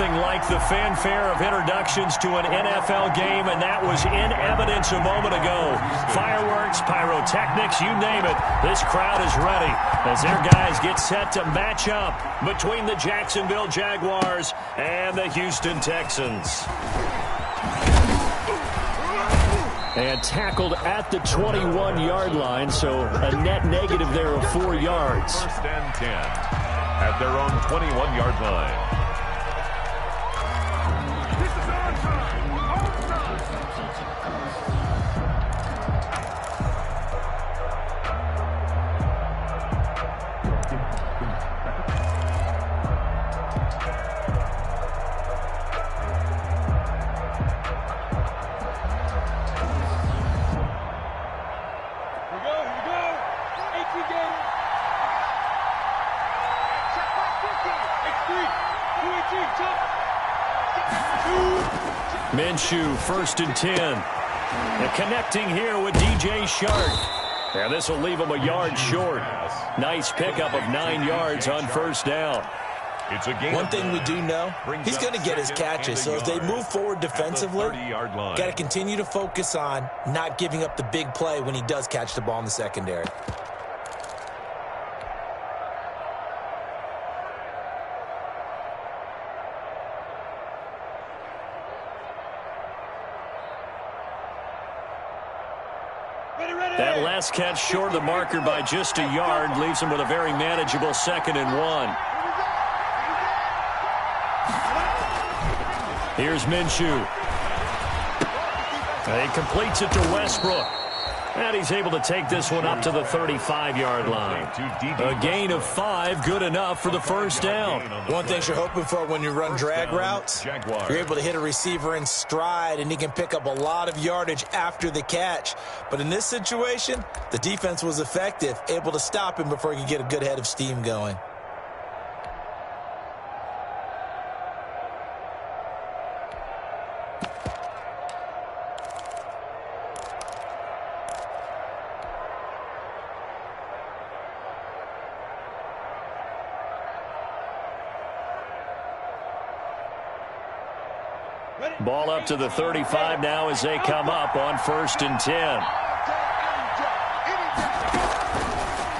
Nothing like the fanfare of introductions to an NFL game, and that was in evidence a moment ago. Fireworks, pyrotechnics, you name it. This crowd is ready as their guys get set to match up between the Jacksonville Jaguars and the Houston Texans. And tackled at the 21-yard line, so a net negative there of 4 yards. First and 10 at their own 21-yard line. Minshew, 1st and 10. And connecting here with DJ Shark. And this will leave him a yard short. Nice pickup of 9 yards on first down. It's a game. One thing we do know, he's going to get his catches. So as they move forward defensively, got to continue to focus on not giving up the big play when he does catch the ball in the secondary. That last catch short of the marker by just a yard leaves him with a very manageable 2nd and 1. Here's Minshew. He completes it to Westbrook. And he's able to take this one up to the 35-yard line. A gain of 5, good enough for the first down. One thing you're hoping for when you run drag routes, you're able to hit a receiver in stride, and he can pick up a lot of yardage after the catch. But in this situation, the defense was effective, able to stop him before he could get a good head of steam going. Ball up to the 35 now as they come up on 1st and 10.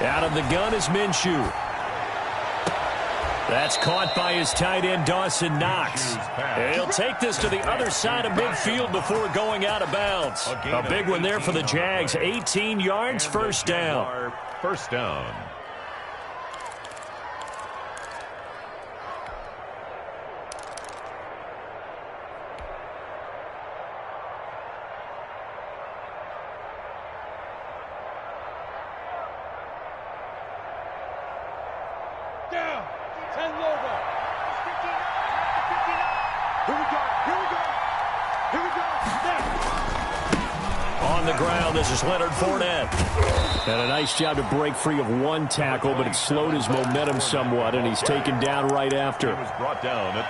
Out of the gun is Minshew. That's caught by his tight end, Dawson Knox. And he'll take this to the other side of midfield before going out of bounds. A big one there for the Jags. 18 yards, first down. First down. On the ground, this is Leonard Fournette. And a nice job to break free of one tackle, but it slowed his momentum somewhat, and he's taken down right after.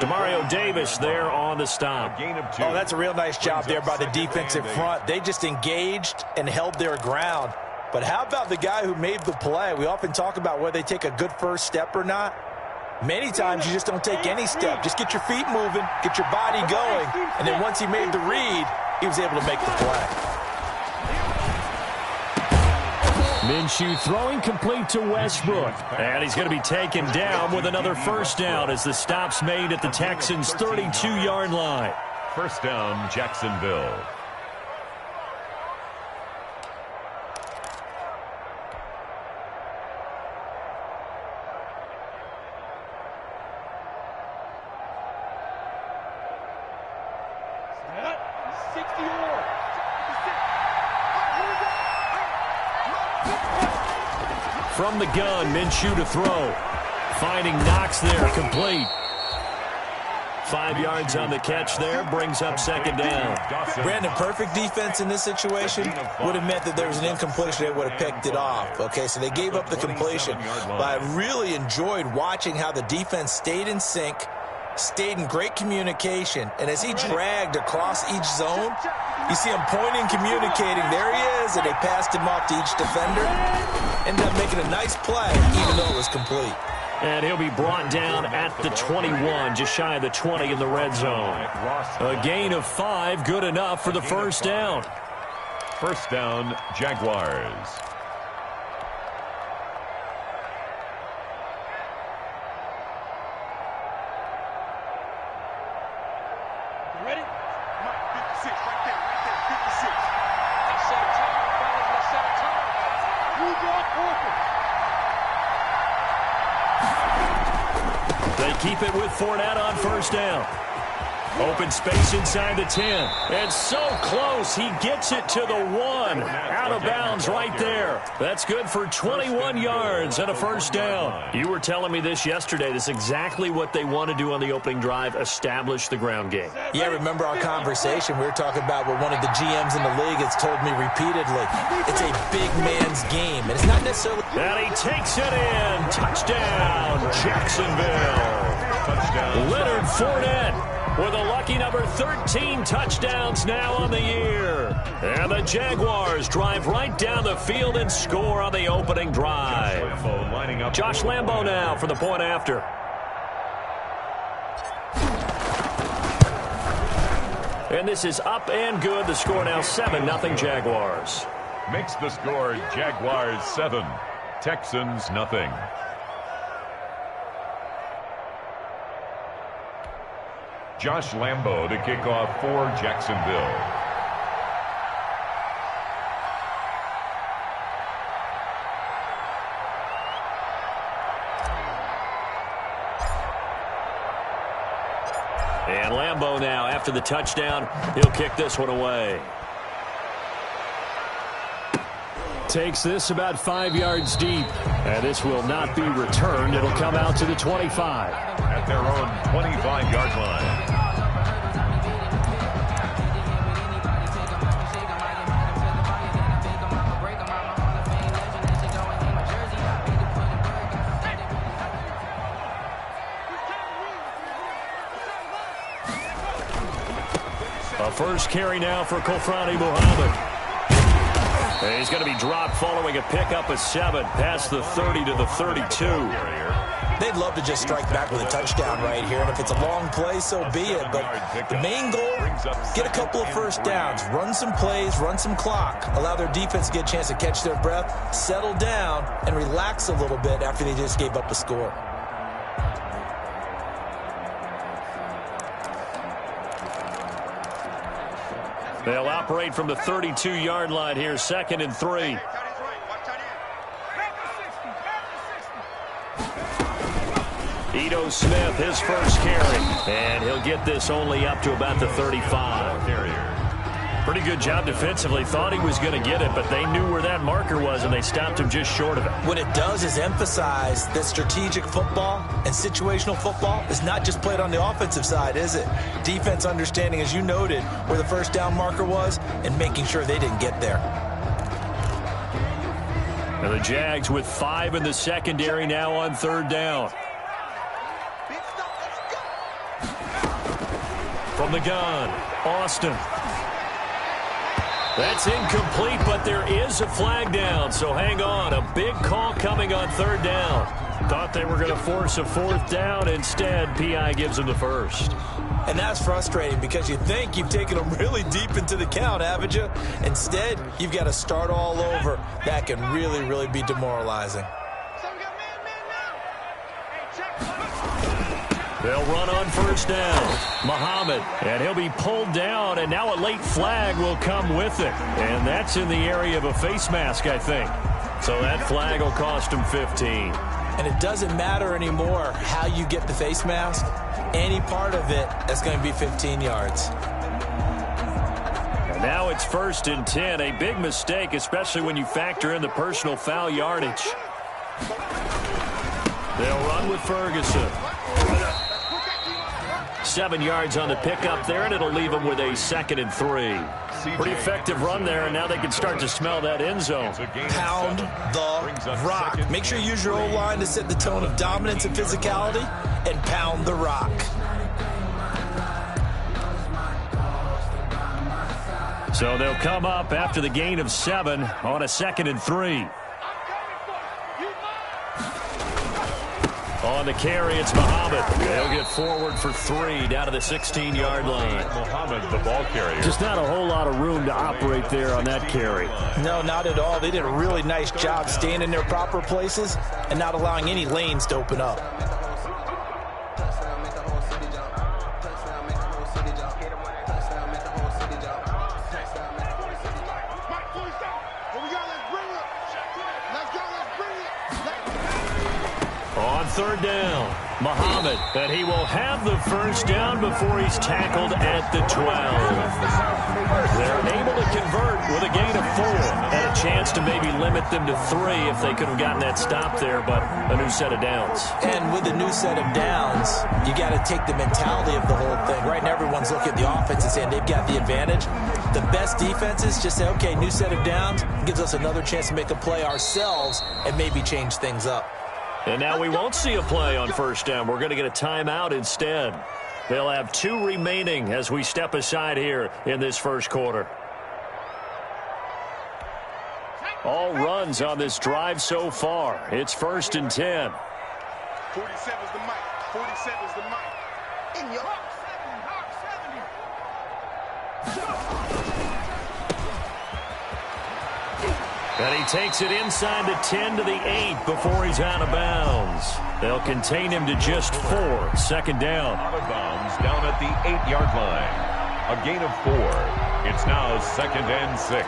Demario Davis there on the stop. Oh, that's a real nice job there by the defensive front. They just engaged and held their ground. But how about the guy who made the play? We often talk about whether they take a good first step or not. Many times you just don't take any step. Just get your feet moving, get your body going, and then once he made the read, he was able to make the play. Minshew throwing complete to Westbrook. And he's going to be taken down with another first down as the stop's made at the Texans' 32-yard line. First down, Jacksonville. From the gun, Minshew to throw. Finding Knox there, complete. 5 yards on the catch there, brings up second down. Brandon, perfect defense in this situation would have meant that there was an incompletion. They would have picked it off. Okay, so they gave up the completion. But I really enjoyed watching how the defense stayed in sync, stayed in great communication, and as he dragged across each zone, you see him pointing, communicating. There he is, and they passed him off to each defender. Ended up making a nice play, even though it was complete. And he'll be brought down at the 21, just shy of the 20 in the red zone. A gain of 5, good enough for the first down. First down, Jaguars. Ready? 56, right there, 56. Let's set a time, fellas, let's set a time. Move on, They keep it with Fournette on first down. Open space inside the 10. And so close, he gets it to the 1. Out of bounds right there. That's good for 21 yards and a first down. You were telling me this yesterday. This is exactly what they want to do on the opening drive, establish the ground game. Yeah, remember our conversation. We were talking about what one of the GMs in the league has told me repeatedly. It's a big man's game, and it's not necessarily... And he takes it in. Touchdown, Jacksonville. Touchdown. Leonard Fournette with a lucky number 13 touchdowns now on the year. And the Jaguars drive right down the field and score on the opening drive. Josh Lambo now for the point after. And this is up and good. The score now 7-0 Jaguars. Makes the score Jaguars 7, Texans nothing. Josh Lambo to kick off for Jacksonville. And Lambo now, after the touchdown, he'll kick this one away. Takes this about 5 yards deep. And this will not be returned. It'll come out to the 25. At their own 25-yard line. A first carry now for Kofrani Muhammad. And he's going to be dropped following a pickup of 7 past the 30 to the 32. They'd love to just strike back with a touchdown right here, and if it's a long play, so be it. But the main goal, get a couple of first downs, run some plays, run some clock, allow their defense to get a chance to catch their breath, settle down, and relax a little bit after they just gave up the score. They'll operate from the 32-yard line here, 2nd and 3. Ito Smith, his first carry. And he'll get this only up to about the 35. Pretty good job defensively. Thought he was going to get it, but they knew where that marker was, and they stopped him just short of it. What it does is emphasize that strategic football and situational football is not just played on the offensive side, is it? Defense understanding, as you noted, where the first down marker was and making sure they didn't get there. And the Jags with 5 in the secondary now on 3rd down. From the gun, Austin. That's incomplete, but there is a flag down, so hang on. A big call coming on 3rd down. Thought they were going to force a 4th down. Instead, P.I. gives them the first. And that's frustrating because you think you've taken them really deep into the count, haven't you? Instead, you've got to start all over. That can really, really be demoralizing. They'll run on 1st down. Muhammad, and he'll be pulled down, and now a late flag will come with it. And that's in the area of a face mask, I think. So that flag will cost him 15. And it doesn't matter anymore how you get the face mask. Any part of it, that's going to be 15 yards. And now it's 1st and 10. A big mistake, especially when you factor in the personal foul yardage. They'll run with Ferguson. 7 yards on the pickup there, and it'll leave them with a 2nd and 3. Pretty effective run there, and now they can start to smell that end zone. Pound the rock. Make sure you use your O-line to set the tone of dominance and physicality, and pound the rock. So they'll come up after the gain of 7 on a 2nd and 3. On On the carry, it's Muhammad. They'll get forward for 3 down to the 16-yard line. Muhammad, the ball carrier. Just not a whole lot of room to operate there on that carry. No, not at all. They did a really nice job staying in their proper places and not allowing any lanes to open up. On 3rd down, Muhammad, and he will have the first down before he's tackled at the 12. They're able to convert with a gain of 4 and a chance to maybe limit them to 3 if they could have gotten that stop there, but a new set of downs. And with a new set of downs, you got to take the mentality of the whole thing. Right now, everyone's looking at the offense and saying they've got the advantage. The best defenses just say, okay, new set of downs, gives us another chance to make a play ourselves and maybe change things up. And now we won't see a play on 1st down. We're going to get a timeout instead. They'll have 2 remaining as we step aside here in this first quarter. All runs on this drive so far. It's 1st and 10. 47's the mic. 47's the mic. In your Hawk 70. And he takes it inside the 10 to the 8 before he's out of bounds. They'll contain him to just 4. 2nd down. Out of bounds down at the 8-yard line. A gain of 4. It's now 2nd and 6.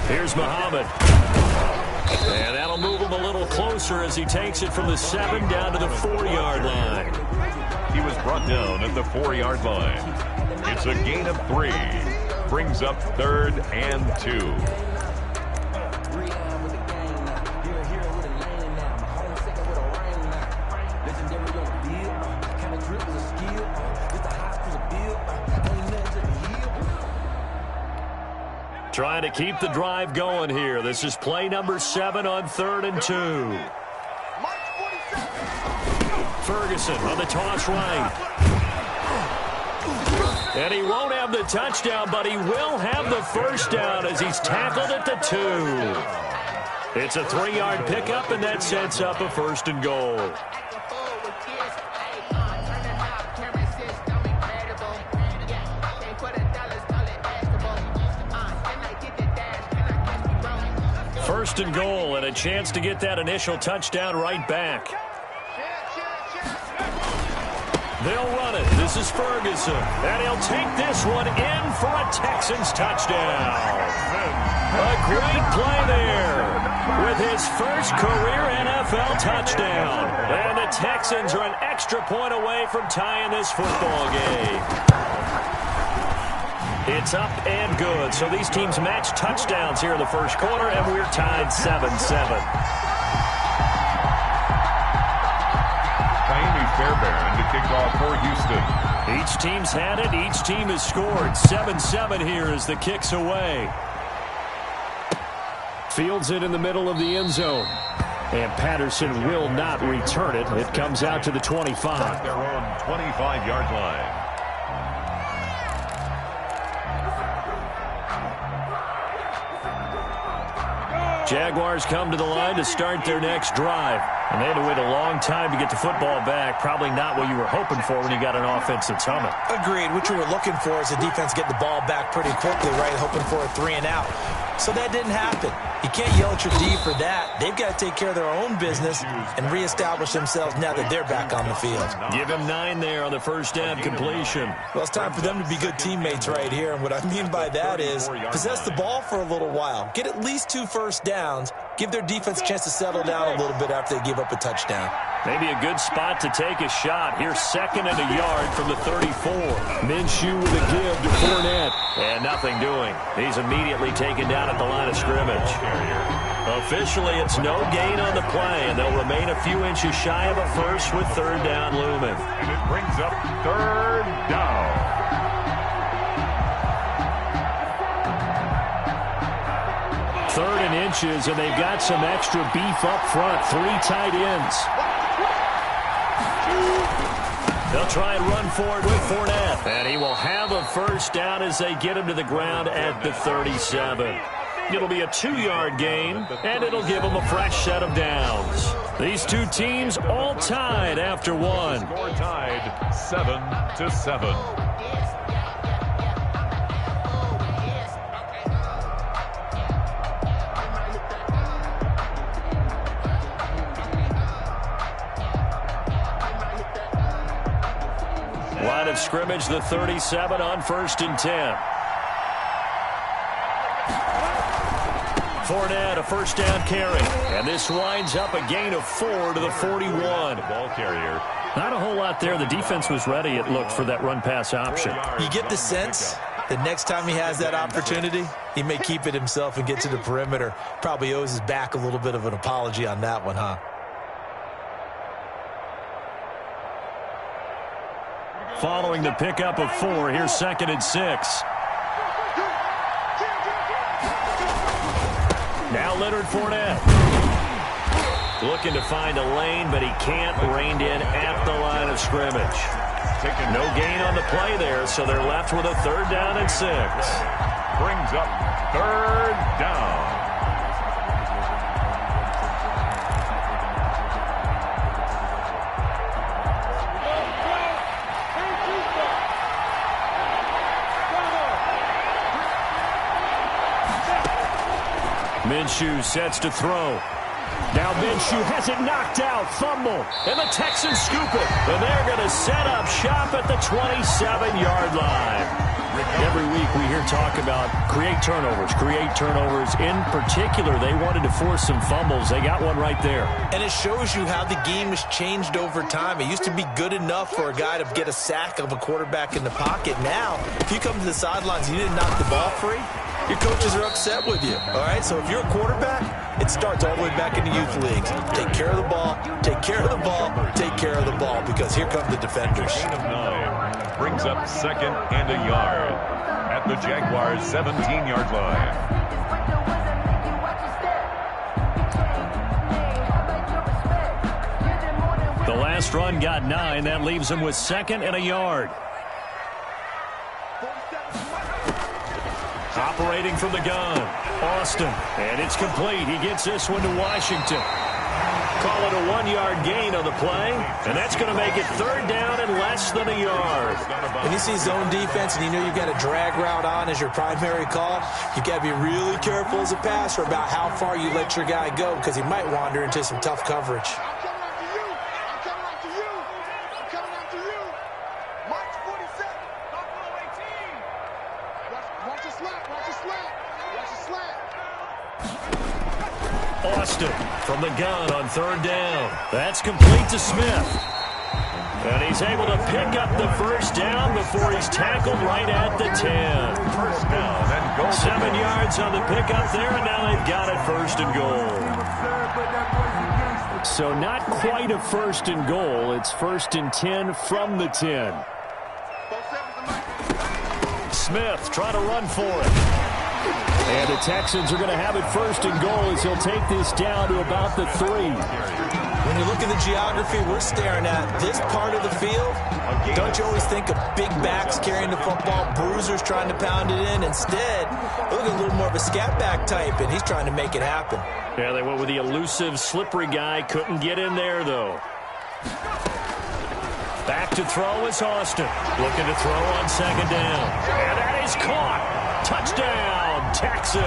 Here's Muhammad. And that'll move him a little closer as he takes it from the 7 down to the 4-yard line. He was brought down at the 4-yard line. It's a gain of 3. Brings up 3rd and 2. Trying to keep the drive going here. This is play number 7 on 3rd and 2. Ferguson on the toss right. And he won't have the touchdown, but he will have the first down as he's tackled at the 2. It's a 3-yard pickup, and that sets up a 1st and goal. First and goal, and a chance to get that initial touchdown right back. They'll run it. This is Ferguson, and he'll take this one in for a Texans touchdown. A great play there with his first career NFL touchdown. And the Texans are an extra point away from tying this football game. It's up and good. So these teams match touchdowns here in the first quarter, and we're tied 7-7. Miami Fairbairn to kick off for Houston. Each team's had it. Each team has scored. 7-7 here as the kick's away. Fields it in the middle of the end zone. And Patterson will not return it. It comes out to the 25. Their own 25-yard line. Jaguars come to the line to start their next drive. And they had to wait a long time to get the football back. Probably not what you were hoping for when you got an offense that's humming. Agreed. What you were looking for is the defense getting the ball back pretty quickly, right? Hoping for a 3 and out. So that didn't happen. You can't yell at your D for that. They've got to take care of their own business and reestablish themselves now that they're back on the field. Give him 9 there on the first down completion. Well, it's time for them to be good teammates right here. And what I mean by that is possess the ball for a little while. Get at least 2 first downs. Give their defense a chance to settle down a little bit after they give up a touchdown. Maybe a good spot to take a shot. Here's 2nd and a yard from the 34. Minshew with a give to Fournette. And nothing doing. He's immediately taken down at the line of scrimmage. Officially, it's no gain on the play, and they'll remain a few inches shy of a first with 3rd down looming. And it brings up 3rd down. 3rd and inches, and they've got some extra beef up front. 3 tight ends. They'll try and run for it with Fournette. And he will have a first down as they get him to the ground at the 37. It'll be a 2-yard gain, and it'll give them a fresh set of downs. These two teams all tied after one. Score tied 7-7. Line of scrimmage, the 37 on 1st and 10. Fournette, a first down carry. And this winds up a gain of 4 to the 41. Ball carrier. Not a whole lot there. The defense was ready, it looked, for that run-pass option. You get the sense that next time he has that opportunity, he may keep it himself and get to the perimeter. Probably owes his back a little bit of an apology on that one, huh? Following the pickup of 4, here's 2nd and 6. Now Leonard Fournette. Looking to find a lane, but he can't. Reined in at the line of scrimmage. No gain on the play there, so they're left with a 3rd down and 6. Brings up 3rd down. Minshew sets to throw. Now Minshew has it knocked out. Fumble. And the Texans scoop it. And they're going to set up shop at the 27-yard line. Every week we hear talk about create turnovers. In particular, they wanted to force some fumbles. They got one right there. And it shows you how the game has changed over time. It used to be good enough for a guy to get a sack of a quarterback in the pocket. Now, if you come to the sidelines and you didn't knock the ball free, your coaches are upset with you, all right? So if you're a quarterback, it starts all the way back in the youth leagues. Take care of the ball, take care of the ball, take care of the ball, because here come the defenders. Gain of 9. Brings up 2nd and a yard at the Jaguars' 17-yard line. The last run got 9. That leaves them with 2nd and a yard. Operating from the gun, Austin, and it's complete. He gets this one to Washington. Call it a 1-yard gain on the play, and that's going to make it 3rd down and less than a yard. When you see zone defense and you know you've got a drag route on as your primary call, you've got to be really careful as a passer about how far you let your guy go, because he might wander into some tough coverage. Austin from the gun on 3rd down. That's complete to Smith. And he's able to pick up the first down before he's tackled right at the 10. First down and goal. 7 yards on the pickup there, and now they've got it 1st and goal. So not quite a 1st and goal. It's 1st and 10 from the 10. Smith trying to run for it. And the Texans are going to have it 1st and goal as he'll take this down to about the 3. When you look at the geography we're staring at, this part of the field, don't you always think of big backs carrying the football, bruisers trying to pound it in? Instead, look at a little more of a scat back type, and he's trying to make it happen. Yeah, they went with the elusive, slippery guy. Couldn't get in there, though. Back to throw is Austin. Looking to throw on 2nd down. And that is caught. Touchdown, Texans.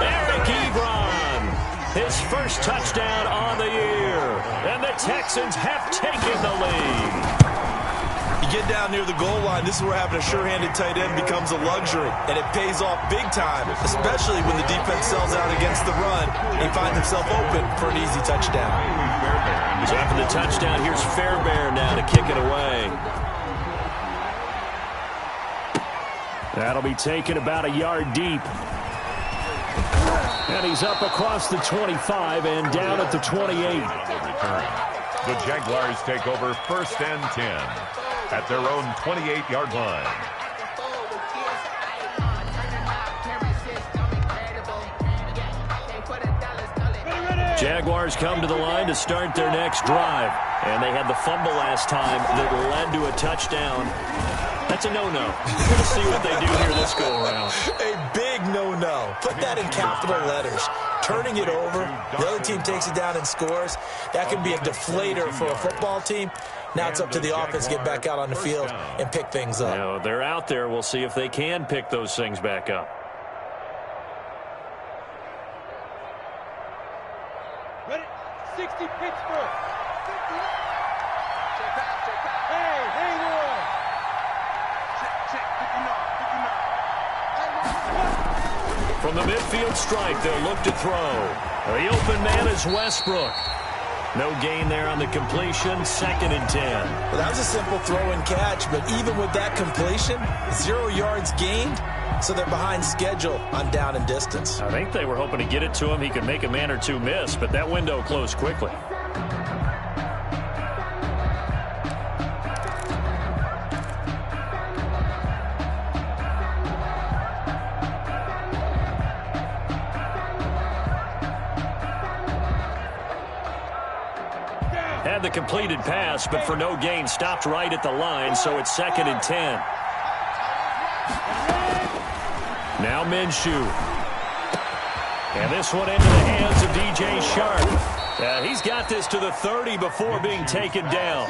Eric Ebron, his first touchdown on the year. And the Texans have taken the lead. You get down near the goal line, this is where having a sure-handed tight end becomes a luxury. And it pays off big time, especially when the defense sells out against the run. He finds himself open for an easy touchdown. So after the touchdown, here's Fairbairn now to kick it away. That'll be taken about a yard deep. And he's up across the 25 and down at the 28. The Jaguars take over 1st and 10 at their own 28-yard line. Jaguars come to the line to start their next drive. And they had the fumble last time that led to a touchdown. That's a no-no. We'll see what they do here this go-around. A big no-no. Put that in capital letters. Turning it over, the other team takes it down and scores. That can be a deflator for a football team. Now it's up to the offense to get back out on the field and pick things up. Now, they're out there. We'll see if they can pick those things back up. Ready? 60 Pittsburgh. Hey, Roy. Check. 59. From the midfield stripe, they'll look to throw. The open man is Westbrook. No gain there on the completion, 2nd and 10. Well, that was a simple throw and catch, but even with that completion, 0 yards gained, so they're behind schedule on down and distance. I think they were hoping to get it to him. He could make a man or two miss, but that window closed quickly. Had the completed pass, but for no gain, stopped right at the line, so it's 2nd and 10. Now Minshew. And this one into the hands of DJ Sharp. He's got this to the 30 before being taken down.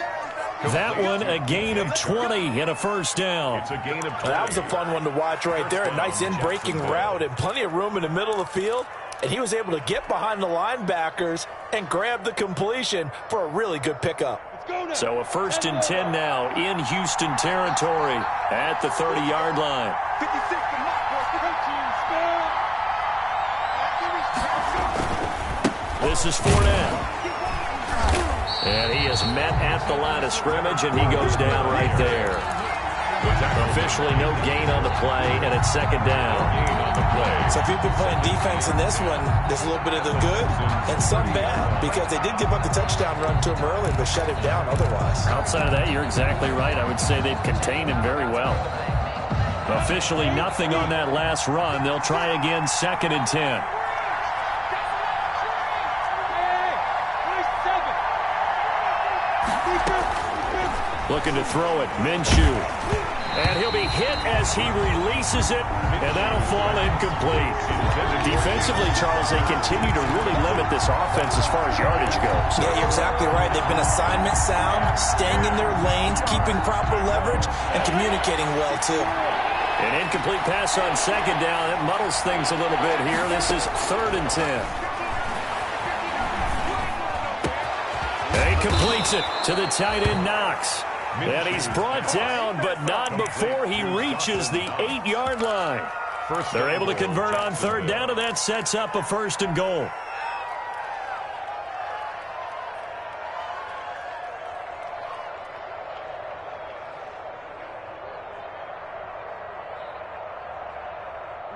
That one, a gain of 20 and a first down. It's a gain of 20. That was a fun one to watch right there. A nice in-breaking route and plenty of room in the middle of the field. And he was able to get behind the linebackers and grab the completion for a really good pickup. So a 1st and 10 now in Houston territory at the 30-yard line. 56 to knock for This is Fournette. And he is met at the line of scrimmage, and he goes down right there. Officially no gain on the play, and it's 2nd down. So if you've been playing defense in this one, there's a little bit of the good and some bad, because they did give up the touchdown run to him early, but shut him down otherwise. Outside of that, you're exactly right. I would say they've contained him very well. Officially nothing on that last run. They'll try again, 2nd and 10. Looking to throw it, Minshew. And he'll be hit as he releases it, and that'll fall incomplete. Defensively, Charles, they continue to really limit this offense as far as yardage goes. Yeah, you're exactly right. They've been assignment sound, staying in their lanes, keeping proper leverage, and communicating well, too. An incomplete pass on 2nd down. It muddles things a little bit here. This is 3rd and 10. And he completes it to the tight end, Knox. And he's brought down, but not before he reaches the 8-yard line. They're able to convert on 3rd down, and that sets up a 1st and goal. Here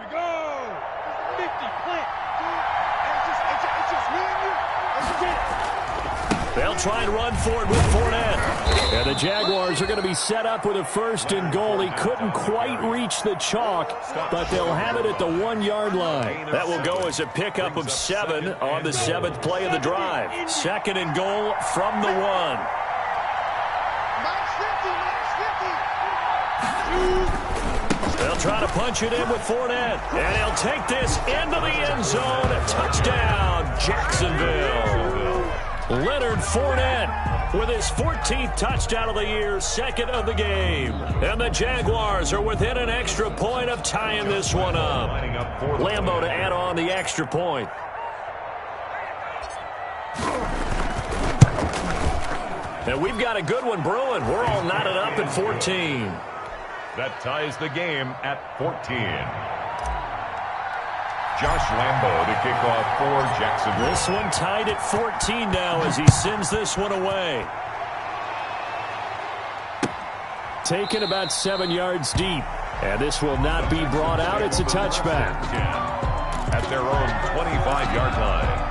we go. 50, plant. It's just me and you. Let's get it. They'll try and run forward with Fournette. And the Jaguars are going to be set up with a 1st and goal. He couldn't quite reach the chalk, but they'll have it at the 1-yard line. That will go as a pickup of 7 on the 7th play of the drive. 2nd and goal from the 1. They'll try to punch it in with Fournette. And he'll take this into the end zone. A touchdown, Jacksonville. Leonard Fournette with his 14th touchdown of the year, 2nd of the game. And the Jaguars are within an extra point of tying this one up. Lambeau to add on the extra point. And we've got a good one brewing. We're all knotted up at 14. That ties the game at 14. Josh Lambeau to kick off for Jacksonville. This one tied at 14 now as he sends this one away. Taken about 7 yards deep. And this will not be brought out. It's a touchback. At their own 25-yard line.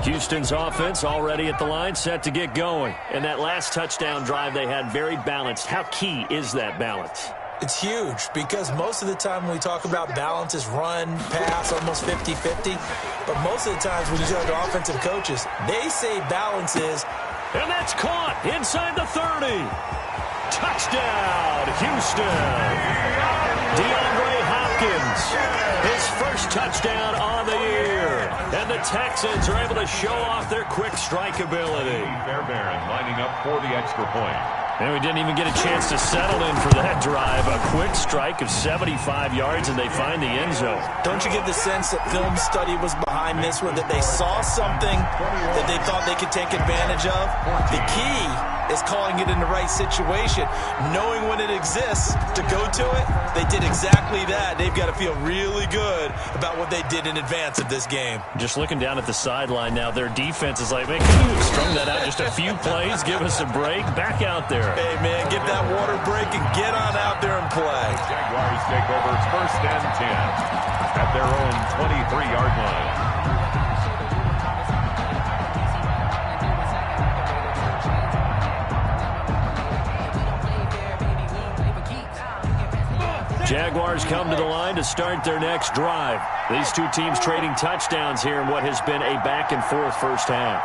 Houston's offense already at the line, set to get going. And that last touchdown drive they had very balanced. How key is that balance? It's huge because most of the time when we talk about balance is run, pass, almost 50-50. But most of the times when you talk to offensive coaches, they say balance is. And that's caught inside the 30. Touchdown, Houston. DeAndre Hopkins, his first touchdown on the year. And the Texans are able to show off their quick strike ability. Fairbairn lining up for the extra point. And we didn't even get a chance to settle in for that drive. A quick strike of 75 yards, and they find the end zone. Don't you get the sense that film study was behind this one, that they saw something that they thought they could take advantage of? The key is calling it in the right situation, knowing when it exists to go to it. They did exactly that. They've got to feel really good about what they did in advance of this game. Just looking down at the sideline now, their defense is like, man, can you have strung that out just a few plays? Give us a break. Back out there. Hey, man, get that water break and get on out there and play. Jaguars take over. It's 1st and 10 at their own 23-yard line. Jaguars come to the line to start their next drive. These two teams trading touchdowns here in what has been a back-and-forth first half.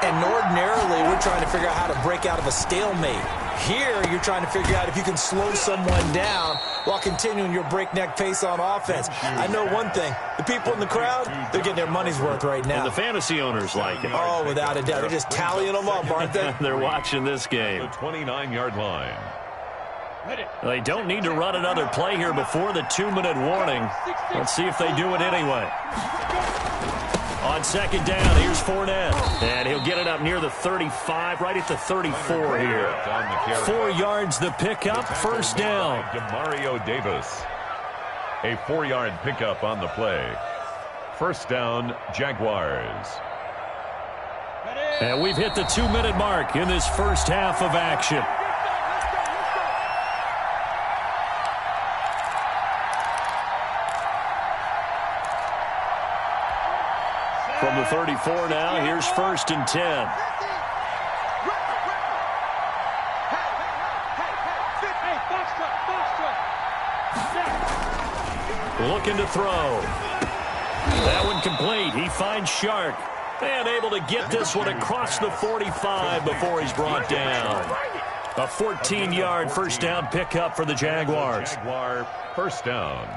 And ordinarily, we're trying to figure out how to break out of a stalemate. Here, you're trying to figure out if you can slow someone down while continuing your breakneck pace on offense. I know one thing. The people in the crowd, they're getting their money's worth right now. And the fantasy owners like it. Oh, without a doubt. They're just tallying them up, aren't they? They're watching this game. The 29-yard line. They don't need to run another play here before the 2-minute warning. Let's see if they do it anyway. On second down, here's Fournette. And he'll get it up near the 35, right at the 34 here. 4 yards the pickup, first down. Demario Davis. A 4-yard pickup on the play. First down, Jaguars. And we've hit the 2-minute mark in this first half of action. From the 34 now, here's 1st and 10. Looking to throw. That one complete. He finds Shark. And able to get this one across the 45 before he's brought down. A 14-yard first down pickup for the Jaguars. Jaguar first down.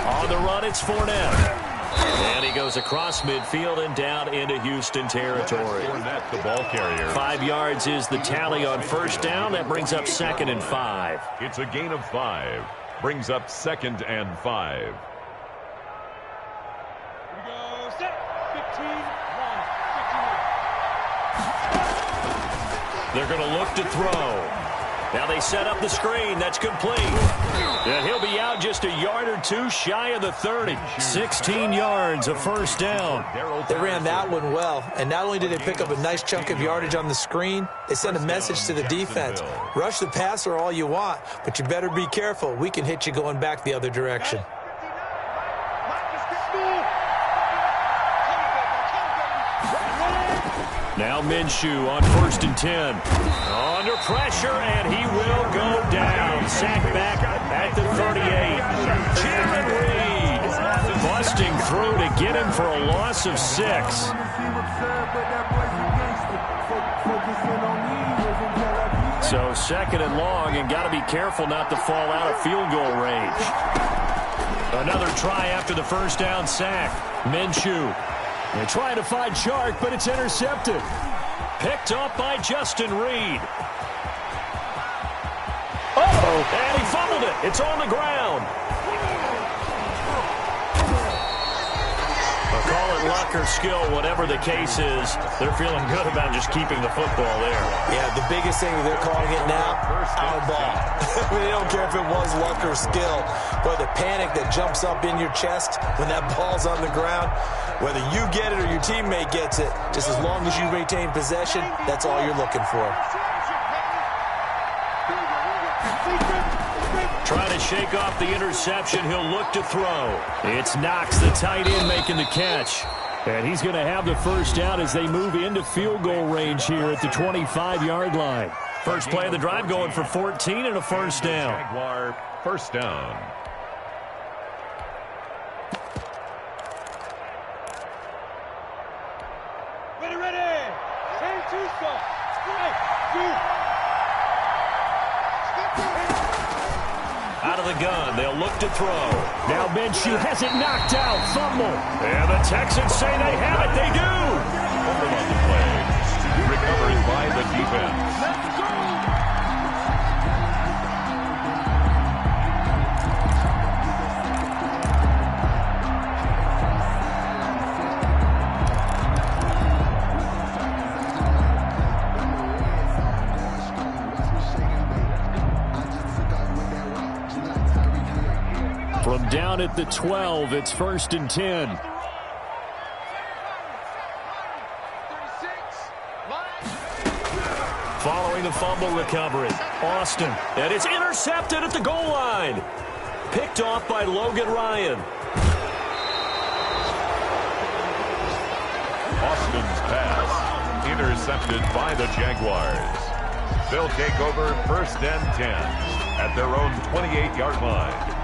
On the run, it's Fournette. And he goes across midfield and down into Houston territory. Fournette, the ball carrier. 5 yards is the tally on first down. That brings up 2nd and 5. It's a gain of 5. Brings up 2nd and 5. Here we go, set, 15-1. They're going to look to throw. Now they set up the screen. That's complete. And he'll be out just a yard or two shy of the 30. 16 yards, a first down. They ran that one well. And not only did they pick up a nice chunk of yardage on the screen, they sent a message to the defense. Rush the passer all you want, but you better be careful. We can hit you going back the other direction. Now Minshew on 1st and 10. Under pressure, and he will go down. Sacked back at the 38. Jaron Reed busting through to get him for a loss of 6. So 2nd and long, and got to be careful not to fall out of field goal range. Another try after the first down sack. Minshew. They're trying to find Shark, but it's intercepted. Picked up by Justin Reed. Uh-oh. And he fumbled it. It's on the ground. I'll call it luck or skill, whatever the case is. They're feeling good about just keeping the football there. Yeah, the biggest thing that they're calling it now, our ball. They don't care if it was luck or skill. But the panic that jumps up in your chest when that ball's on the ground, whether you get it or your teammate gets it, just as long as you retain possession, that's all you're looking for. Trying to shake off the interception. He'll look to throw. It's Knox, the tight end, making the catch. And he's going to have the first down as they move into field goal range here at the 25-yard line. First play of the drive going for 14 and a first down. Jaguar first down. Ready. Change two stuff. Strike. Two. Out of the gun, they'll look to throw. Now Minshew has it knocked out. Fumble. And the Texans say they have it. They do. Fumble on the play. Recovered by the defense. From down at the 12, it's 1st and 10. Following the fumble recovery, Austin. And it's intercepted at the goal line. Picked off by Logan Ryan. Austin's pass intercepted by the Jaguars. They'll take over 1st and 10 at their own 28-yard line.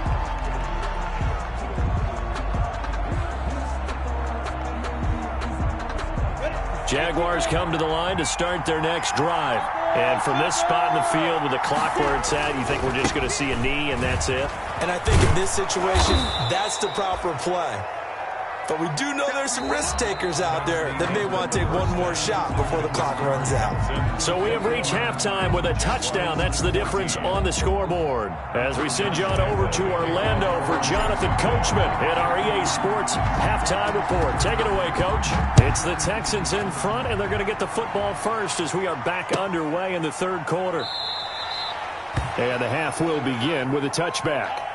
Jaguars come to the line to start their next drive. And from this spot in the field with the clock where it's at, you think we're just going to see a knee and that's it? And I think in this situation, that's the proper play. But we do know there's some risk takers out there that may want to take one more shot before the clock runs out. So we have reached halftime with a touchdown. That's the difference on the scoreboard. As we send you on over to Orlando for Jonathan Coachman in our EA Sports halftime report. Take it away, Coach. It's the Texans in front, and they're going to get the football first as we are back underway in the third quarter. And the half will begin with a touchback.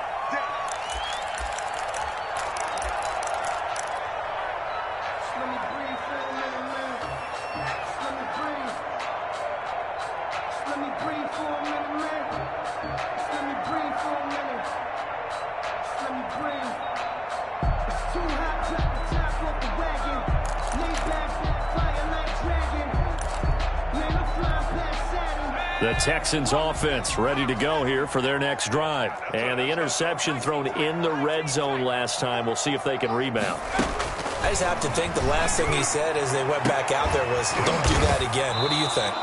The Texans offense ready to go here for their next drive. And the interception thrown in the red zone last time. We'll see if they can rebound. I just have to think the last thing he said as they went back out there was, don't do that again. What do you think?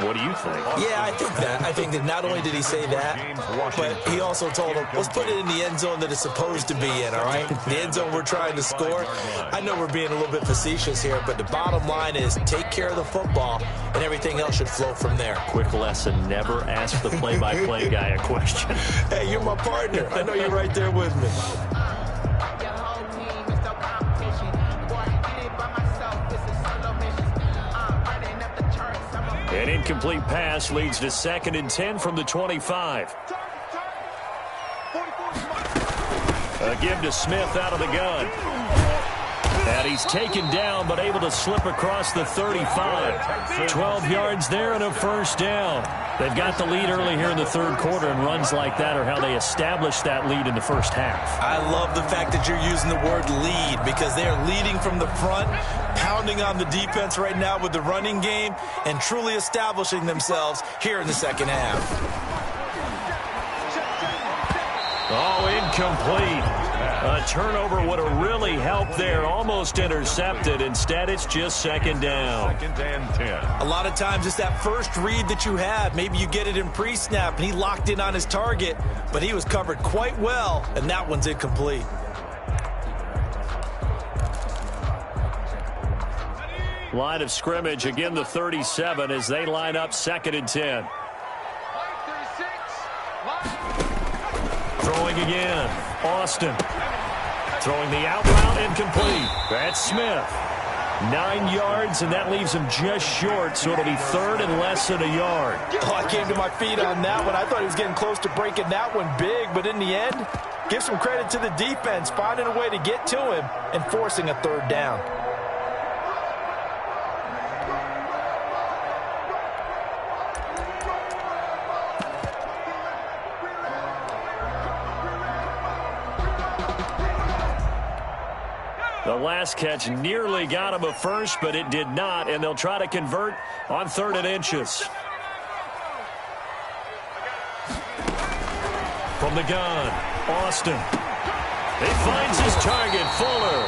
What do you think? Yeah, I think that. I think that not only did he say that, but he also told him, let's put it in the end zone that it's supposed to be in, all right? The end zone we're trying to score. I know we're being a little bit facetious here, but the bottom line is take care of the football, and everything else should flow from there. Quick lesson, never ask the play-by-play guy a question. Hey, you're my partner. I know you're right there with me. An incomplete pass leads to 2nd and 10 from the 25. A give to Smith out of the gun. And he's taken down but able to slip across the 35. 12 yards there and a first down. They've got the lead early here in the third quarter, and runs like that are how they established that lead in the first half. I love the fact that you're using the word lead because they are leading from the front, pounding on the defense right now with the running game, and truly establishing themselves here in the second half. Oh, incomplete. A turnover would have really helped there. Almost intercepted. Instead, it's just 2nd down. 2nd and 10. A lot of times it's that first read that you have. Maybe you get it in pre-snap, and he locked in on his target, but he was covered quite well, and that one's incomplete. Line of scrimmage, again the 37 as they line up 2nd and 10. Throwing again, Austin. Throwing the out route, incomplete. That's Smith. 9 yards, and that leaves him just short, so it'll be 3rd and less than a yard. Oh, I came to my feet on that one. I thought he was getting close to breaking that one big, but in the end, give some credit to the defense, finding a way to get to him and forcing a 3rd down. The last catch nearly got him a first, but it did not, and they'll try to convert on 3rd and inches. From the gun, Austin. He finds his target, Fuller.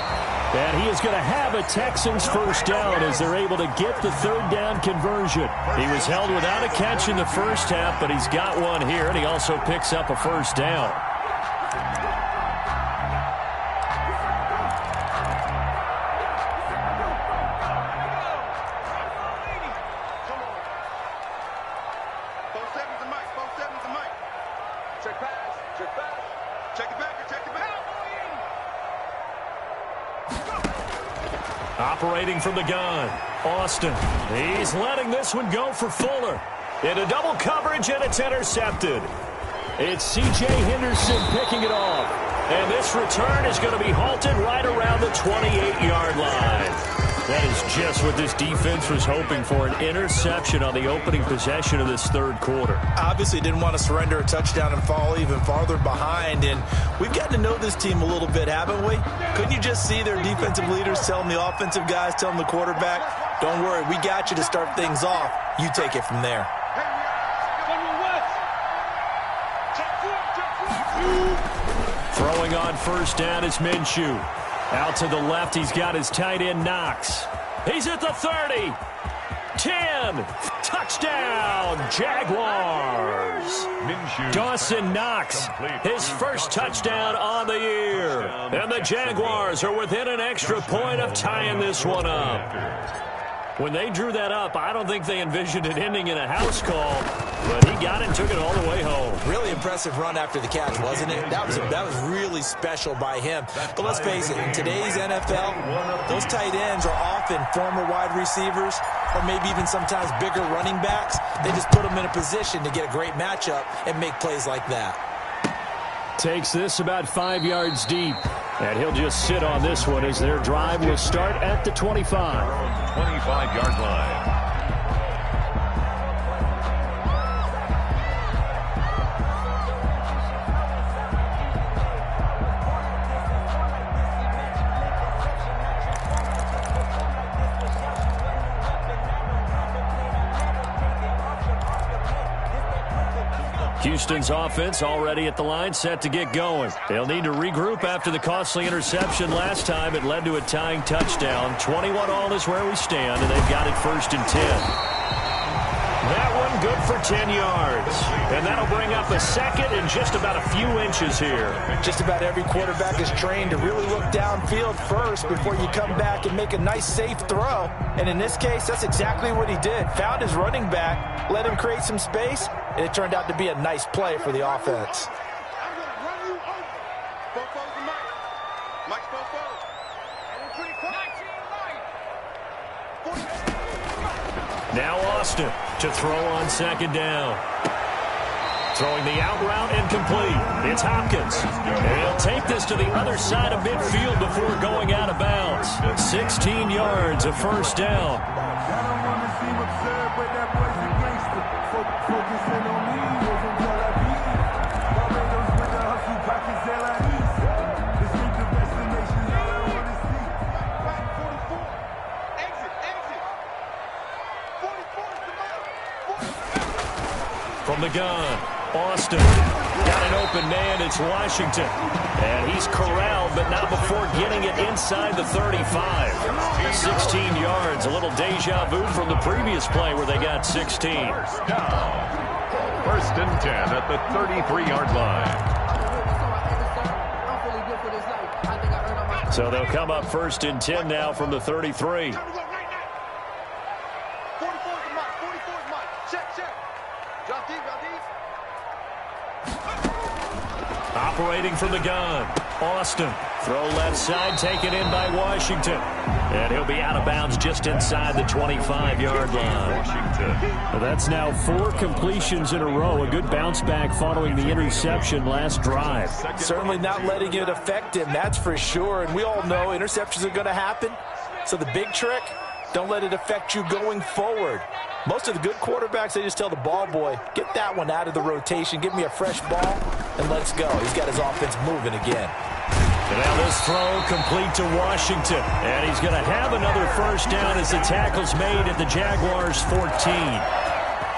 And he is going to have a Texans first down as they're able to get the 3rd down conversion. He was held without a catch in the first half, but he's got one here, and he also picks up a first down. Operating from the gun, Austin. He's letting this one go for Fuller. Into double coverage, and it's intercepted. It's C.J. Henderson picking it off. And this return is going to be halted right around the 28-yard line. That is just what this defense was hoping for, an interception on the opening possession of this 3rd quarter. Obviously didn't want to surrender a touchdown and fall even farther behind, and we've gotten to know this team a little bit, haven't we? Couldn't you just see their defensive leaders telling the offensive guys, telling the quarterback, don't worry, we got you to start things off. You take it from there. Throwing on first down is Minshew. Out to the left, he's got his tight end, Knox. He's at the 30. 10. Touchdown, Jaguars. Dawson Knox, his first touchdown on the year. And the Jaguars are within an extra point of tying this one up. When they drew that up, I don't think they envisioned it ending in a house call, but he got it and took it all the way home. Really impressive run after the catch, wasn't it? That was really special by him. But let's face it, in today's NFL, those tight ends are often former wide receivers or maybe even sometimes bigger running backs. They just put them in a position to get a great matchup and make plays like that. Takes this about 5 yards deep. And he'll just sit on this one as their drive will start at the 25. 25-yard line. Houston's offense already at the line, set to get going. They'll need to regroup after the costly interception last time. It led to a tying touchdown. 21-all is where we stand, and they've got it 1st and 10. That one good for 10 yards. And that'll bring up a 2nd and just about a few inches here. Just about every quarterback is trained to really look downfield first before you come back and make a nice, safe throw. And in this case, that's exactly what he did. Found his running back, let him create some space, and it turned out to be a nice play for the offense. I'm going to run you over. Fofo's the Mike. Mike's Fofo. And we're pretty close. Now Austin to throw on 2nd down. Throwing the out route incomplete. It's Hopkins. And he'll take this to the other side of midfield before going out of bounds. 16 yards, a first down. From the gun, Austin. Got an open man, it's Washington. And he's corralled, but not before getting it inside the 35. 16 yards, a little deja vu from the previous play where they got 16. First down. 1st and 10 at the 33-yard line. So they'll come up 1st and 10 now from the 33. Operating from the gun, Austin. Throw left side, taken in by Washington. And he'll be out of bounds just inside the 25-yard line. Washington. Well, that's now 4 completions in a row. A good bounce back following the interception last drive. Certainly not letting it affect him, that's for sure. And we all know interceptions are going to happen. So the big trick, don't let it affect you going forward. Most of the good quarterbacks, they just tell the ball boy, get that one out of the rotation, give me a fresh ball, and let's go. He's got his offense moving again. And now this throw complete to Washington. And he's going to have another first down as the tackle's made at the Jaguars' 14.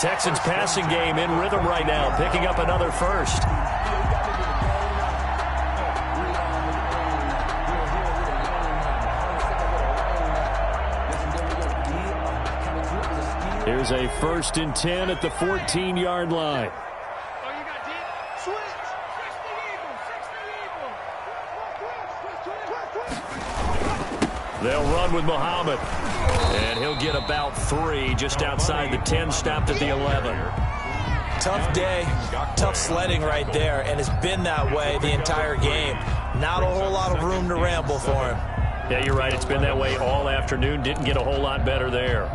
Texans passing game in rhythm right now, picking up another first. Here's a 1st and 10 at the 14-yard line. They'll run with Muhammad. And he'll get about 3 just outside the 10, stopped at the 11. Tough day, tough sledding right there, and it's been that way the entire game. Not a whole lot of room to ramble for him. Yeah, you're right. It's been that way all afternoon. Didn't get a whole lot better there.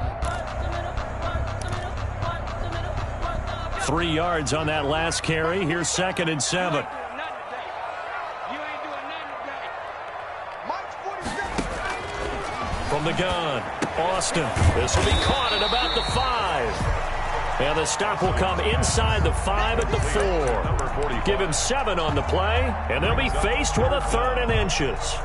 3 yards on that last carry. Here's 2nd and 7. From the gun, Austin. This will be caught at about the 5. And the stop will come inside the 5 at the 4. Give him 7 on the play, and they'll be faced with a 3rd and inches.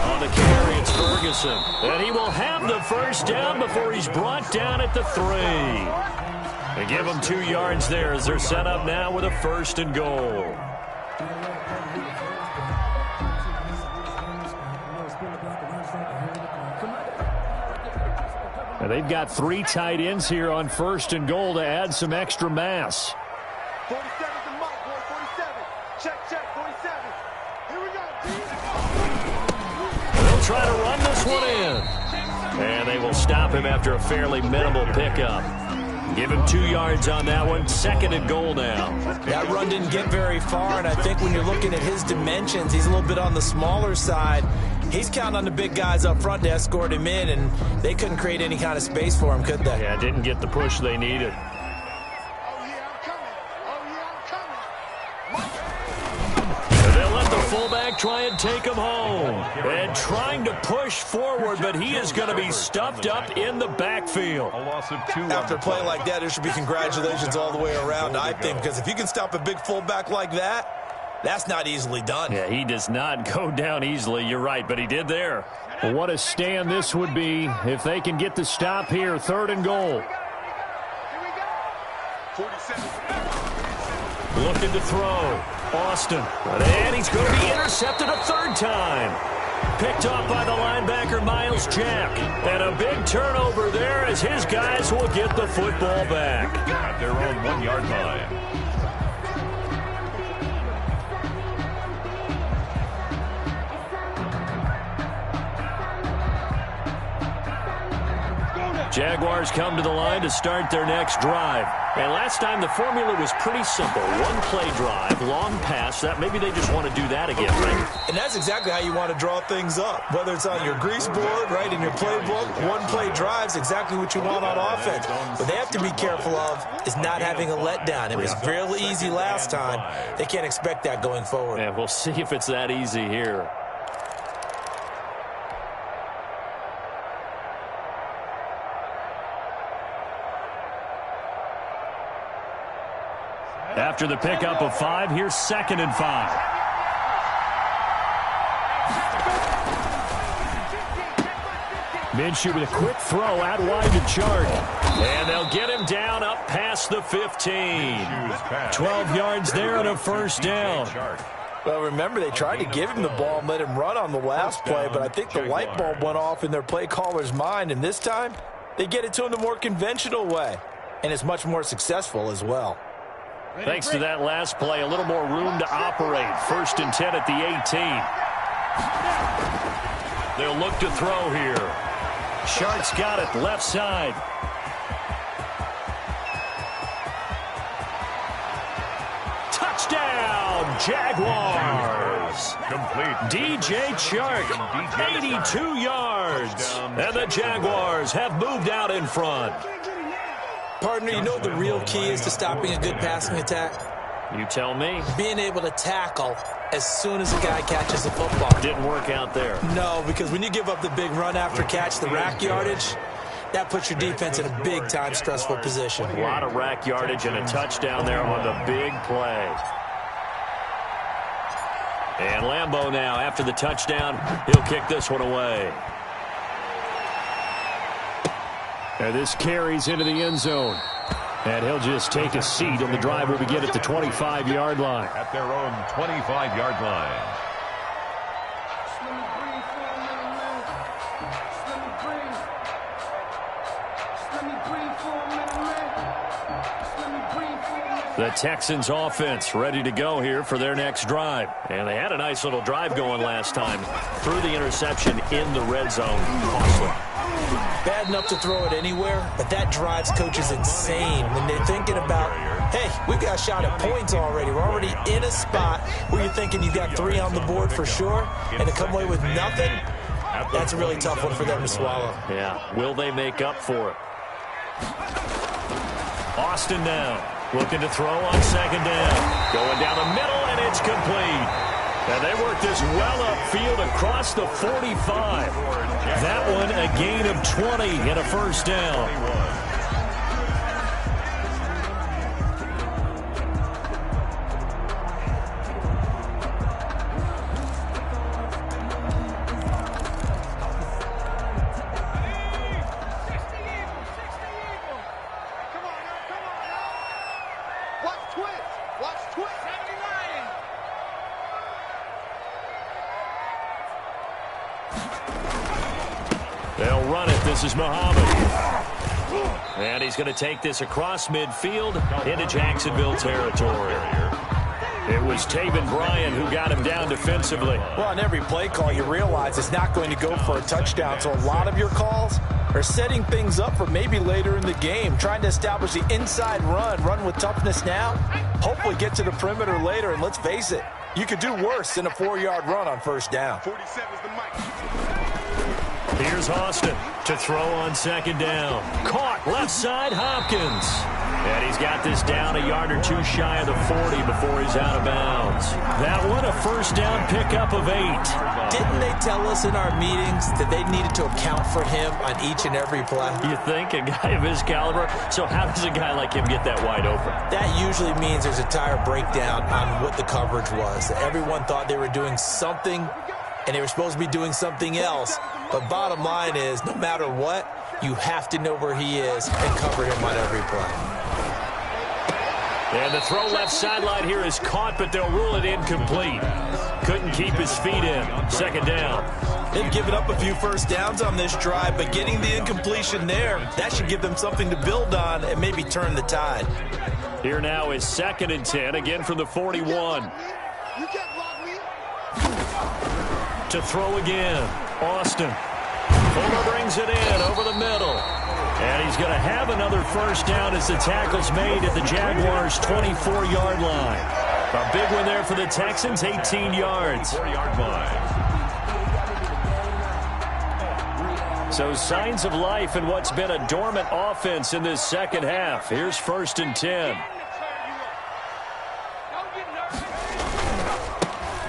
On the carry, it's Ferguson. And he will have the first down before he's brought down at the 3. They give him 2 yards there as they're set up now with a 1st and goal. And they've got 3 tight ends here on 1st and goal to add some extra mass. 47's the mark, boy. 47. Check, 47. Here we go. They'll try to run this one in. And they will stop him after a fairly minimal pickup. Give him 2 yards on that one. 2nd and goal now. That run didn't get very far, and I think when you're looking at his dimensions, he's a little bit on the smaller side. He's counting on the big guys up front to escort him in, and they couldn't create any kind of space for him, could they? Yeah, didn't get the push they needed. They'll let the fullback try and take him home. And trying to push forward, but he is going to be stuffed up in the backfield. A loss of 2. After a play like that, there should be congratulations all the way around, I think, because if you can stop a big fullback like that, that's not easily done. Yeah, he does not go down easily. You're right, but he did there. Well, what a stand this would be if they can get the stop here. 3rd and goal. Looking to throw. Austin. And he's going to be intercepted a 3rd time. Picked off by the linebacker, Miles Jack. And a big turnover there as his guys will get the football back. At their own 1-yard line. Jaguars come to the line to start their next drive. And last time the formula was pretty simple. 1-play drive, long pass. That maybe they just want to do that again, right? And that's exactly how you want to draw things up. Whether it's on your grease board, right, in your playbook, 1-play drive's exactly what you want on offense. What they have to be careful of is not having a letdown. It was fairly easy last time. They can't expect that going forward. Yeah, we'll see if it's that easy here. After the pickup of 5, here's 2nd and 5. Minshew with a quick throw out wide to Chark. And they'll get him down up past the 15. 12 yards there and a first down. Well, remember, they tried to give him the ball and let him run on the last play, but I think the light bulb went off in their play caller's mind, and this time they get it to him the more conventional way, and it's much more successful as well. Thanks to that last play, a little more room to operate. 1st and 10 at the 18. They'll look to throw here. Shark's got it, left side. Touchdown, Jaguars. Complete. DJ Chark, 82 yards. And the Jaguars have moved out in front. Partner, you know the real key is to stopping a good passing attack? You tell me. Being able to tackle as soon as a guy catches the football. Didn't work out there. No, because when you give up the big run after catch, the rack yardage, that puts your defense in a big-time stressful position. A lot of rack yardage and a touchdown there on the big play. And Lambeau now, after the touchdown, he'll kick this one away. And this carries into the end zone. And he'll just take a seat, and the drive will begin at the 25-yard line. At their own 25-yard line. The Texans offense ready to go here for their next drive. And they had a nice little drive going last time. Threw the interception in the red zone. Costly. Bad enough to throw it anywhere, but that drives coaches insane when they're thinking about, hey, we've got a shot at points already. We're already in a spot where you're thinking you've got 3 on the board for sure, and to come away with nothing, that's a really tough one for them to swallow. Yeah, will they make up for it? Austin now, looking to throw on second down. Going down the middle, and it's complete. And they work this well upfield across the 45. That one a gain of 20 and a first down. They'll run it. This is Muhammad. And he's going to take this across midfield into Jacksonville territory. It was Taven Bryan who got him down defensively. Well, on every play call, you realize it's not going to go for a touchdown. So a lot of your calls are setting things up for maybe later in the game, trying to establish the inside run with toughness now, hopefully get to the perimeter later. And let's face it, you could do worse than a 4-yard run on first down. 47 is the mic. Here's Austin to throw on second down. Caught left side, Hopkins. And he's got this down a yard or 2 shy of the 40 before he's out of bounds. That one a first down pickup of 8. Didn't they tell us in our meetings that they needed to account for him on each and every play? You think, a guy of his caliber? So how does a guy like him get that wide open? That usually means there's a tire breakdown on what the coverage was. Everyone thought they were doing something, and they were supposed to be doing something else. But bottom line is, no matter what, you have to know where he is and cover him on every play. And the throw left sideline here is caught, but they'll rule it incomplete. Couldn't keep his feet in. Second down. They've given up a few first downs on this drive, but getting the incompletion there, that should give them something to build on and maybe turn the tide. Here now is 2nd and 10, again from the 41. You can't block me. To throw again, Austin. Fuller brings it in over the middle. And he's going to have another first down as the tackle's made at the Jaguars' 24-yard line. A big one there for the Texans, 18 yards. 4-yard line. So signs of life in what's been a dormant offense in this second half. Here's 1st and 10.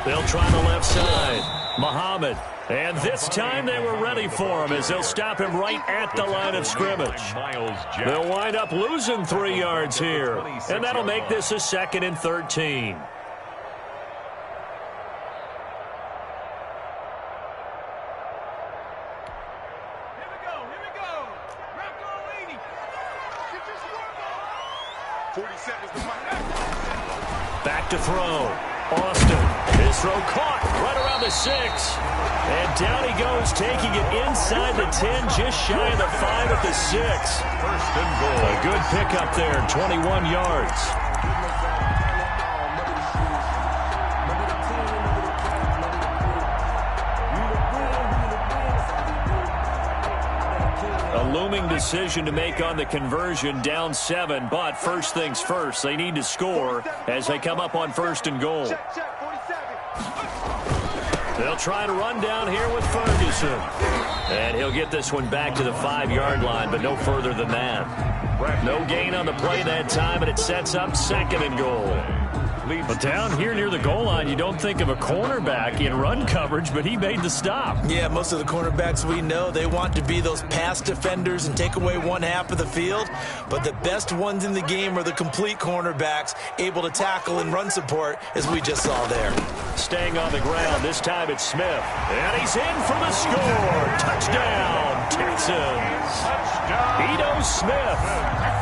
They'll try the left side. Muhammad. And this time they were ready for him as they'll stop him right at the line of scrimmage. They'll wind up losing 3 yards here. And that'll make this a 2nd and 13. Back to throw. Austin. His throw caught right around the 6. And down he goes, taking it inside the 10, just shy of the 5 at the 6. 1st and goal. A good pickup there, 21 yards. A looming decision to make on the conversion, down 7, but first things first, they need to score as they come up on 1st and goal. They'll try to run down here with Ferguson. And he'll get this one back to the 5-yard line, but no further than that. No gain on the play that time, and it sets up 2nd and goal. leads. But down here near the goal line, you don't think of a cornerback in run coverage, but he made the stop. Yeah, most of the cornerbacks we know, they want to be those pass defenders and take away one half of the field. But the best ones in the game are the complete cornerbacks, able to tackle and run support, as we just saw there. Staying on the ground, this time it's Smith. And he's in for the score. Touchdown, Texans. Touchdown. Ito Smith,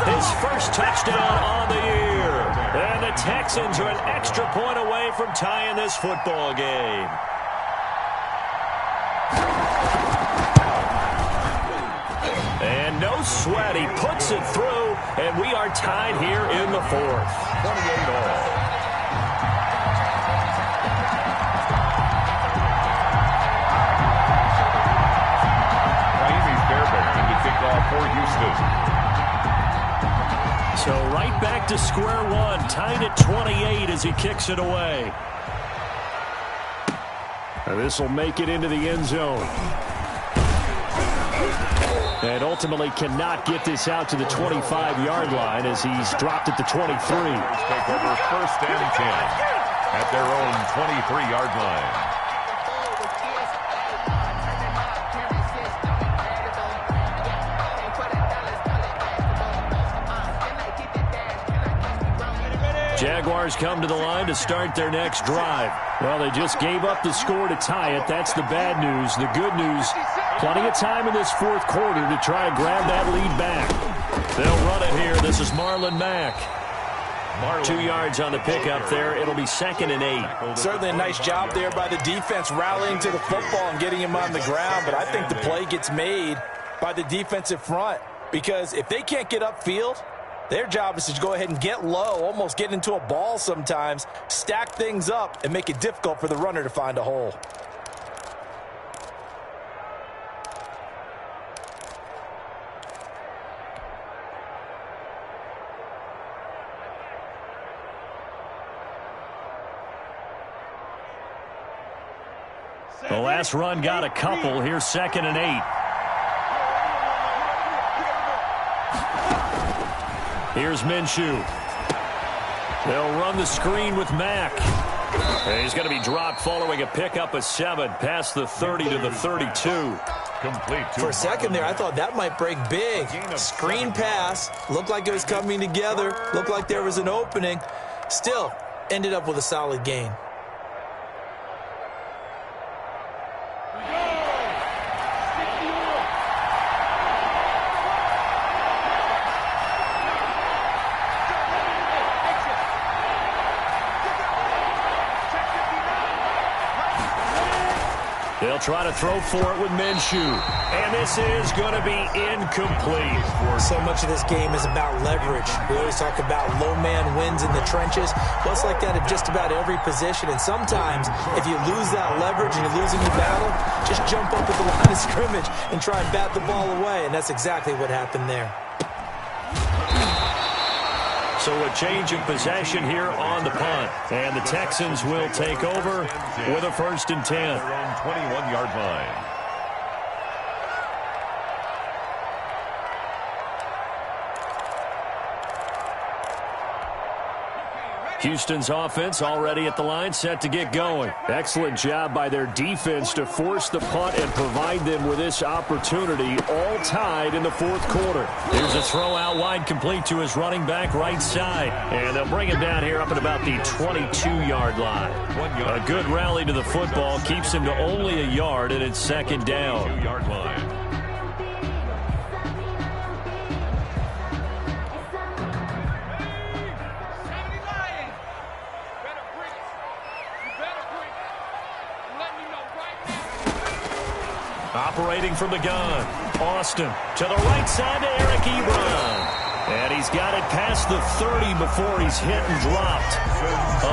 his first touchdown on the year. And the Texans are an extra point away from tying this football game. And no sweat, he puts it through, and we are tied here in the fourth. 28 all. For Houston. So right back to square one, tied at 28 as he kicks it away. This will make it into the end zone. And ultimately cannot get this out to the 25-yard line as he's dropped at the 23. Take over first and 10 at their own 23-yard line. Jaguars come to the line to start their next drive. Well, they just gave up the score to tie it. That's the bad news. The good news, plenty of time in this fourth quarter to try to grab that lead back. They'll run it here. This is Marlon Mack. 2 yards on the pickup there. It'll be 2nd and 8. Certainly a nice job there by the defense rallying to the football and getting him on the ground. But I think the play gets made by the defensive front, because if they can't get upfield, their job is to go ahead and get low, almost get into a ball sometimes, stack things up, and make it difficult for the runner to find a hole. The last run got a couple. Here's 2nd and 8. Here's Minshew. They'll run the screen with Mack. And he's going to be dropped following a pickup of 7 past the 30 to the 32. Complete. For a second there, I thought that might break big. Screen pass. Looked like it was coming together. Looked like there was an opening. Still, ended up with a solid gain. They'll try to throw for it with Minshew. And this is going to be incomplete. So much of this game is about leverage. We always talk about low man wins in the trenches. Well, it's like that at just about every position. And sometimes, if you lose that leverage and you're losing the battle, just jump up at the line of scrimmage and try and bat the ball away. And that's exactly what happened there. So a change of possession here on the punt. And the Texans will take over with a 1st and 10. Their own 21-yard line. Houston's offense already at the line, set to get going. Excellent job by their defense to force the punt and provide them with this opportunity, all tied in the fourth quarter. Here's a throw out wide, complete to his running back right side. And they'll bring him down here up at about the 22-yard line. A good rally to the football keeps him to only a yard, and it's 2nd down. 2-yard line. Operating from the gun, Austin to the right side to Eric Ebron. And he's got it past the 30 before he's hit and dropped.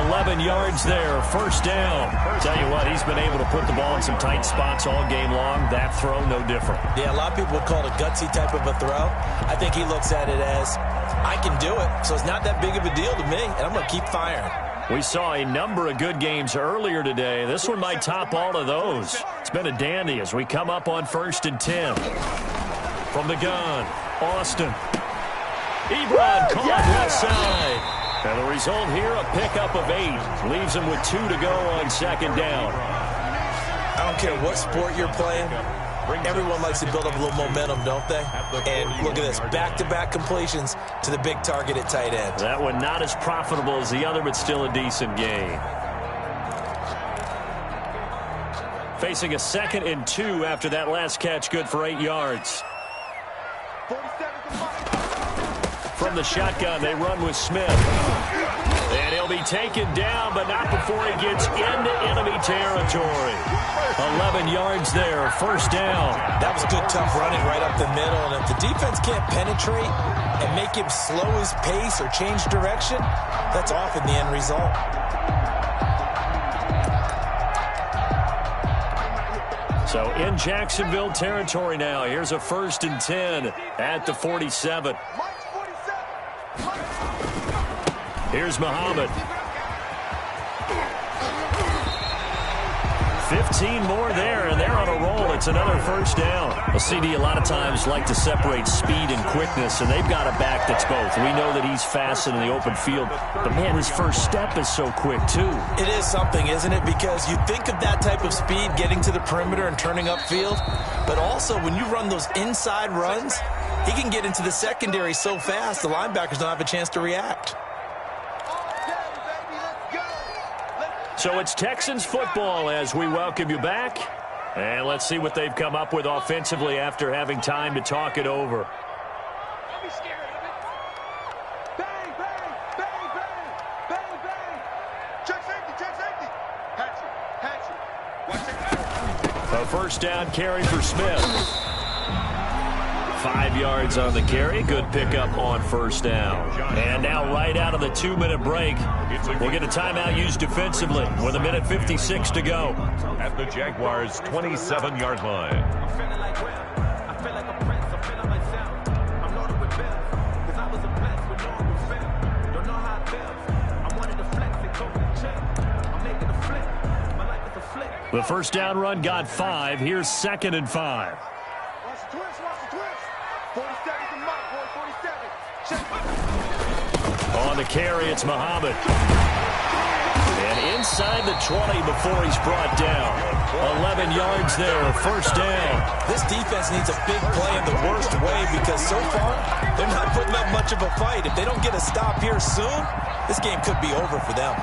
11 yards there, 1st down. Tell you what, he's been able to put the ball in some tight spots all game long. That throw, no different. Yeah, a lot of people would call it a gutsy type of a throw. I think he looks at it as, I can do it, so it's not that big of a deal to me, and I'm going to keep firing. We saw a number of good games earlier today. This one might top all of those. It's been a dandy as we come up on 1st and 10. From the gun, Austin. Ebron caught left side. And the result here, a pickup of 8. Leaves them with 2 to go on second down. I don't care what sport you're playing. Everyone likes to build up a little momentum, don't they? And look at this, back-to-back completions to the big target at tight end. That one not as profitable as the other, but still a decent gain. Facing a 2nd and 2 after that last catch, good for 8 yards. From the shotgun, they run with Smith. And he'll be taken down, but not before he gets into enemy territory. 11 yards there, first down. That was good, tough running right up the middle. And if the defense can't penetrate and make him slow his pace or change direction, that's often the end result. So in Jacksonville territory now. Here's a 1st and 10 at the 47. Here's Muhammad. 15 more there, and they're on a roll. It's another first down. A CD a lot of times like to separate speed and quickness, and they've got a back that's both. We know that he's fast in the open field, but, man, his first step is so quick, too. It is something, isn't it? Because you think of that type of speed getting to the perimeter and turning upfield, but also when you run those inside runs, he can get into the secondary so fast the linebackers don't have a chance to react. So it's Texans football as we welcome you back. And let's see what they've come up with offensively after having time to talk it over. Don't be scared of it. Bang, bang, bang, bang, bang, bang. Check safety, check safety. Hatchet. Watch it. A first down carry for Smith. 5 yards on the carry. Good pickup on first down. And now right out of the 2-minute break, we'll get a timeout used defensively with 1:56 to go. At the Jaguars' 27-yard line. The first down run got 5. Here's 2nd and 5. Watch the twist, watch the twist. 47 to Mike, boy, 47. Check. On the carry, it's Muhammad. And inside the 20 before he's brought down. 11 yards there, first down. This defense needs a big play in the worst way because so far they're not putting up much of a fight. If they don't get a stop here soon, this game could be over for them.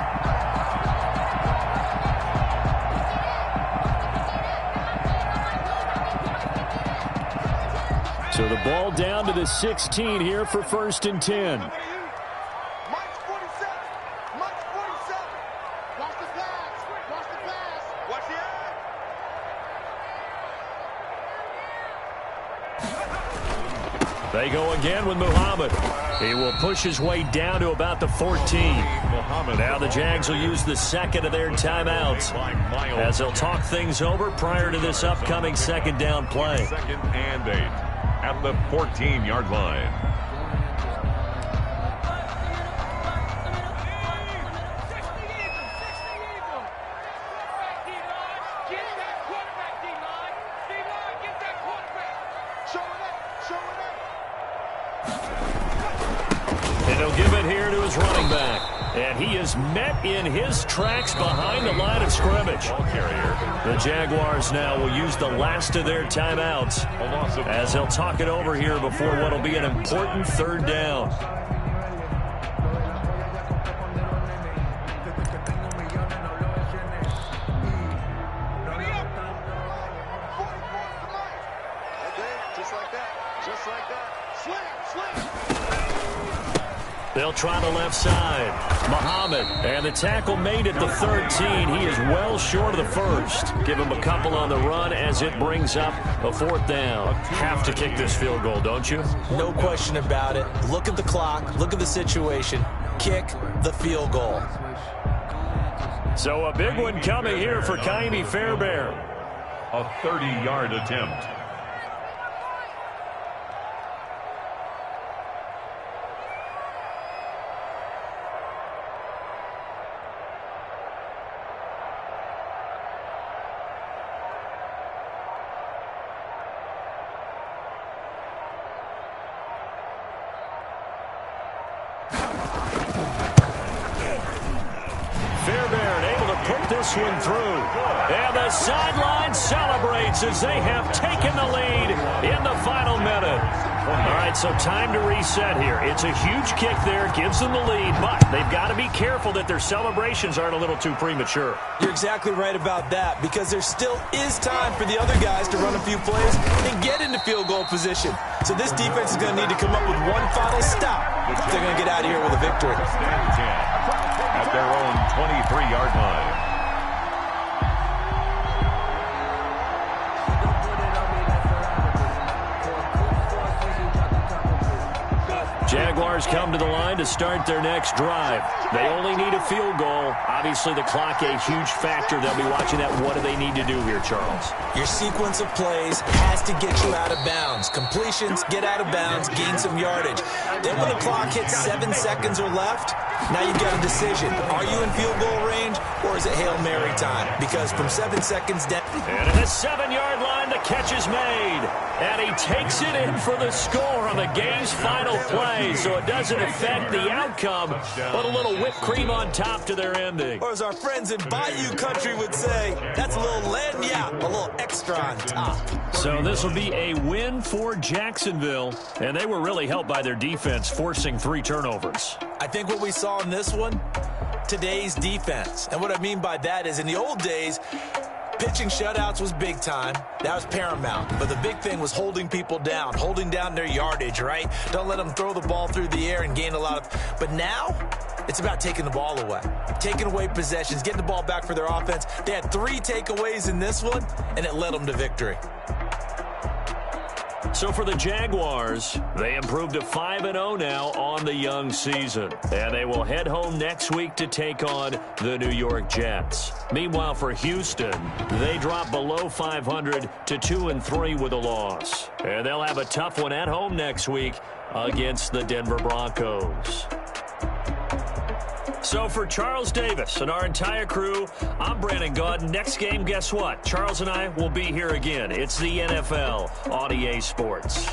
So the ball down to the 16 here for 1st and 10. Mike's 47. Mike's 47. Watch the pass. Watch the pass. Watch the eye. They go again with Muhammad. He will push his way down to about the 14. Now the Jags will use the 2nd of their timeouts as they'll talk things over prior to this upcoming 2nd down play. 2nd and 8 at the 14-yard line. And he'll give it here to his running back. And he is met in his tracks behind the line of scrimmage. The Jaguars now will use the last of their timeouts as they'll talk it over here before what will be an important 3rd down. Just like that. Just like that. Slam, slam. They'll try the left side. Muhammad, and the tackle made at the 13. He is well short of the first. Give him a couple on the run as it brings up a 4th down. Have to kick this field goal, don't you? No question about it. Look at the clock. Look at the situation. Kick the field goal. So a big one coming here for Kaimi Fairbairn. A 30-yard attempt. this one through. And the sideline celebrates as they have taken the lead in the final minute. All right, so time to reset here. It's a huge kick there, gives them the lead, but they've got to be careful that their celebrations aren't a little too premature. You're exactly right about that, because there still is time for the other guys to run a few plays and get into field goal position. So this defense is going to need to come up with one final stop if they're going to get out of here with a victory. At their own 23-yard line. Jaguars come to the line to start their next drive. They only need a field goal. Obviously, the clock a huge factor. They'll be watching that. What do they need to do here, Charles? Your sequence of plays has to get you out of bounds. Completions, get out of bounds, gain some yardage. Then when the clock hits 7 seconds or left, now you've got a decision. Are you in field goal range, or is it Hail Mary time? Because from 7 seconds down... And at the 7-yard line, the catch is made. And he takes it in for the score on the game's final play. So it doesn't affect the outcome, but a little whipped cream on top to their ending. Or as our friends in Bayou Country would say, that's a little lagniappe, a little extra on top. So this will be a win for Jacksonville, and they were really helped by their defense forcing 3 turnovers. I think what we saw in this one, today's defense. And what I mean by that is in the old days, pitching shutouts was big time. That was paramount. But the big thing was holding people down, holding down their yardage, right? Don't let them throw the ball through the air and gain a lot of... But now, it's about taking the ball away, taking away possessions, getting the ball back for their offense. They had 3 takeaways in this one, and it led them to victory. So for the Jaguars, they improved to 5-0 now on the young season. And they will head home next week to take on the New York Jets. Meanwhile, for Houston, they drop below 500 to 2-3 with a loss. And they'll have a tough one at home next week against the Denver Broncos. So for Charles Davis and our entire crew, I'm Brandon Gaudin. Next game, guess what? Charles and I will be here again. It's the NFL on EA Sports.